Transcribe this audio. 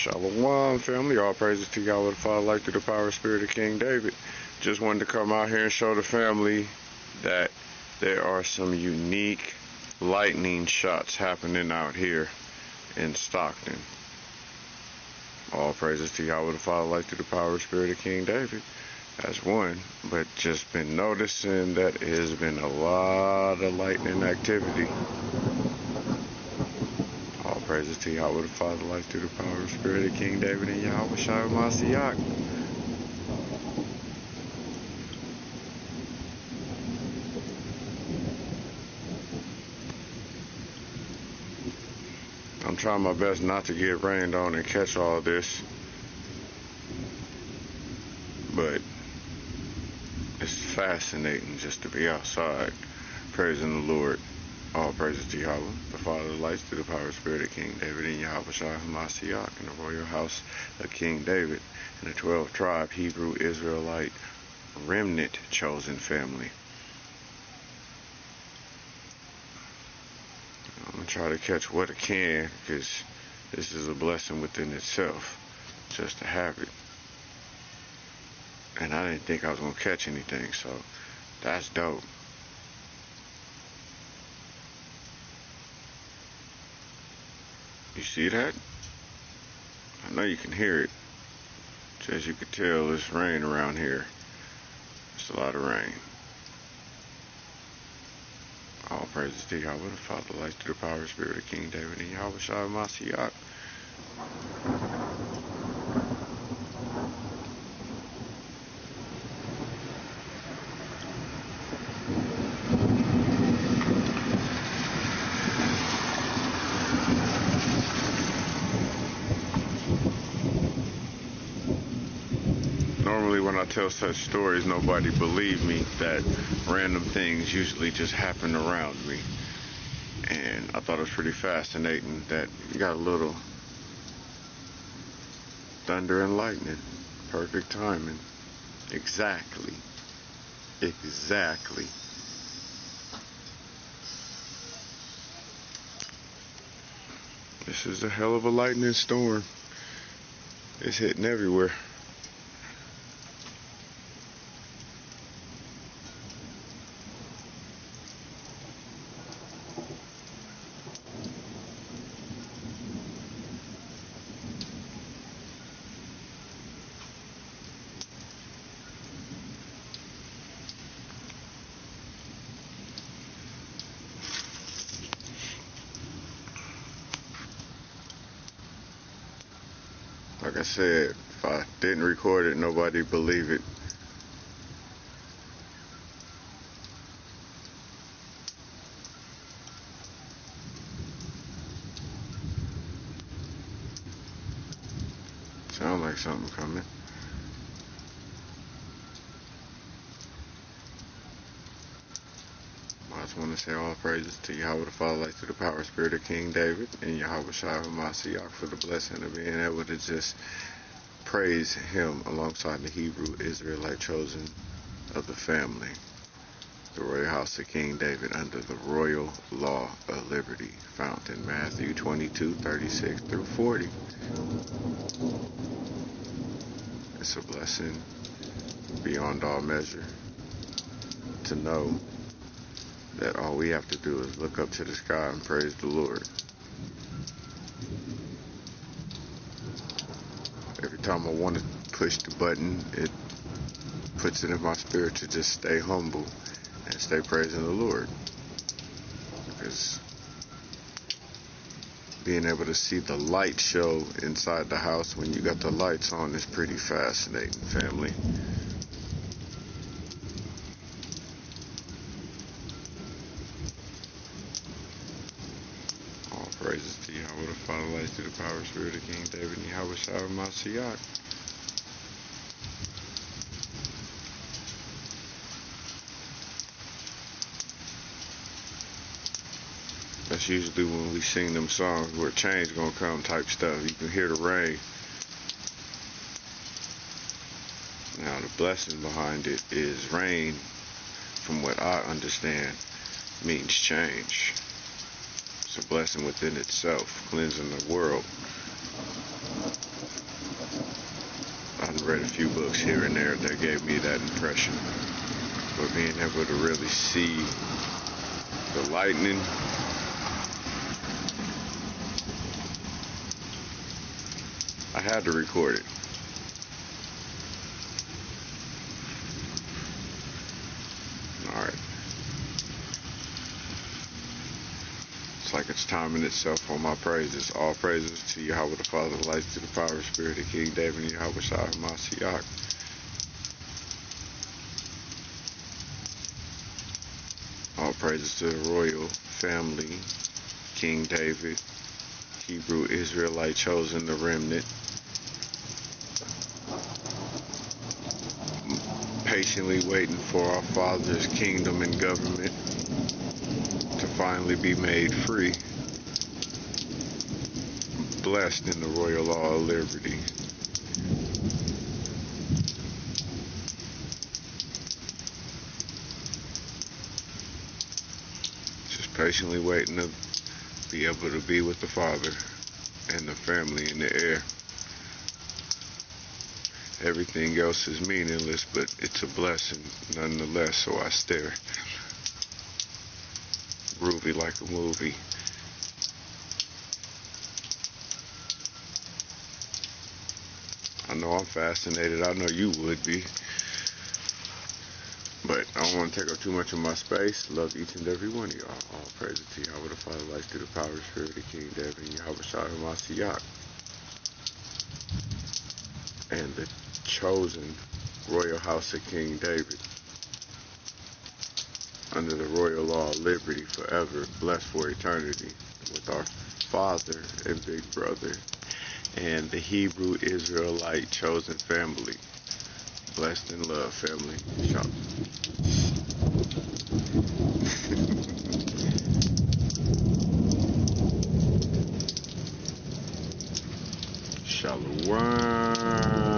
Shalom, family. All praises to Yahweh the Father, light through the power of Spirit of King David. Just wanted to come out here and show the family that there are some unique lightning shots happening out here in Stockton. All praises to Yahweh the Father, light through the power of Spirit of King David. That's one. But just been noticing that there's been a lot of lightning activity. All praises to Yahweh the Father, life through the power of the Spirit of King David and Yahweh Shai Mashiach. I'm trying my best not to get rained on and catch all this, but it's fascinating just to be outside praising the Lord. All praises to Yahweh, the Father of lights, through the power of the Spirit of King David and Yahweh Shai Mashiach, in the royal house of King David, and the 12 tribe Hebrew Israelite remnant chosen family. I'm going to try to catch what I can, because this is a blessing within itself, just to have it. And I didn't think I was going to catch anything, so that's dope. You see that? I know you can hear it. As you can tell, it's rain around here. It's a lot of rain. All praises to Yahweh the Father, light through the power of the Spirit of King David and Yahweh Shai Mashiach. Normally when I tell such stories, nobody believe me that random things usually just happen around me. And I thought it was pretty fascinating that you got a little thunder and lightning. Perfect timing. Exactly. This is a hell of a lightning storm. It's hitting everywhere. Like I said, if I didn't record it, nobody'd believe it. Sound like something coming. I just want to say all praises to Yahweh the Father, light through the power of Spirit of King David, and Yahweh Shai Mashiach for the blessing of being able to just praise him alongside the Hebrew Israelite chosen of the family, the royal house of King David, under the royal law of liberty, found in Matthew 22:36 through 40. It's a blessing beyond all measure to know that all we have to do is look up to the sky and praise the Lord. Every time I want to push the button, it puts it in my spirit to just stay humble and stay praising the Lord. Because being able to see the light show inside the house when you got the lights on is pretty fascinating, family. All praises to Yahweh the Father, light through the power of Spirit of King David and Yahweh Shai Mashiach. That's usually when we sing them songs where change gonna come type stuff. You can hear the rain. Now the blessing behind it is rain, from what I understand, means change. It's a blessing within itself, cleansing the world. read a few books here and there that gave me that impression. But being able to really see the lightning, I had to record it. Alright. It's like it's time in itself on my praises. All praises to Yahweh the Father, lights to the power of Spirit of King David, and Yahweh Shah Mashiach. All praises to the royal family, King David, Hebrew Israelite chosen, the remnant, patiently waiting for our Father's kingdom and government to finally be made free, blessed in the royal law of liberty. Just patiently waiting to be able to be with the Father and the family in the air. Everything else is meaningless, but it's a blessing nonetheless, so I stare. Groovy like a movie. I know I'm fascinated. I know you would be. But I don't want to take up too much of my space. Love each and every one of y'all. All praises to Yahweh the Father, life through the power of the Spirit of King David, and Yahweh Shah Mashiach. And the chosen royal house of King David, under the royal law of liberty forever, blessed for eternity, with our Father and Big Brother, and the Hebrew Israelite chosen family. Blessed in love, family. Shalom.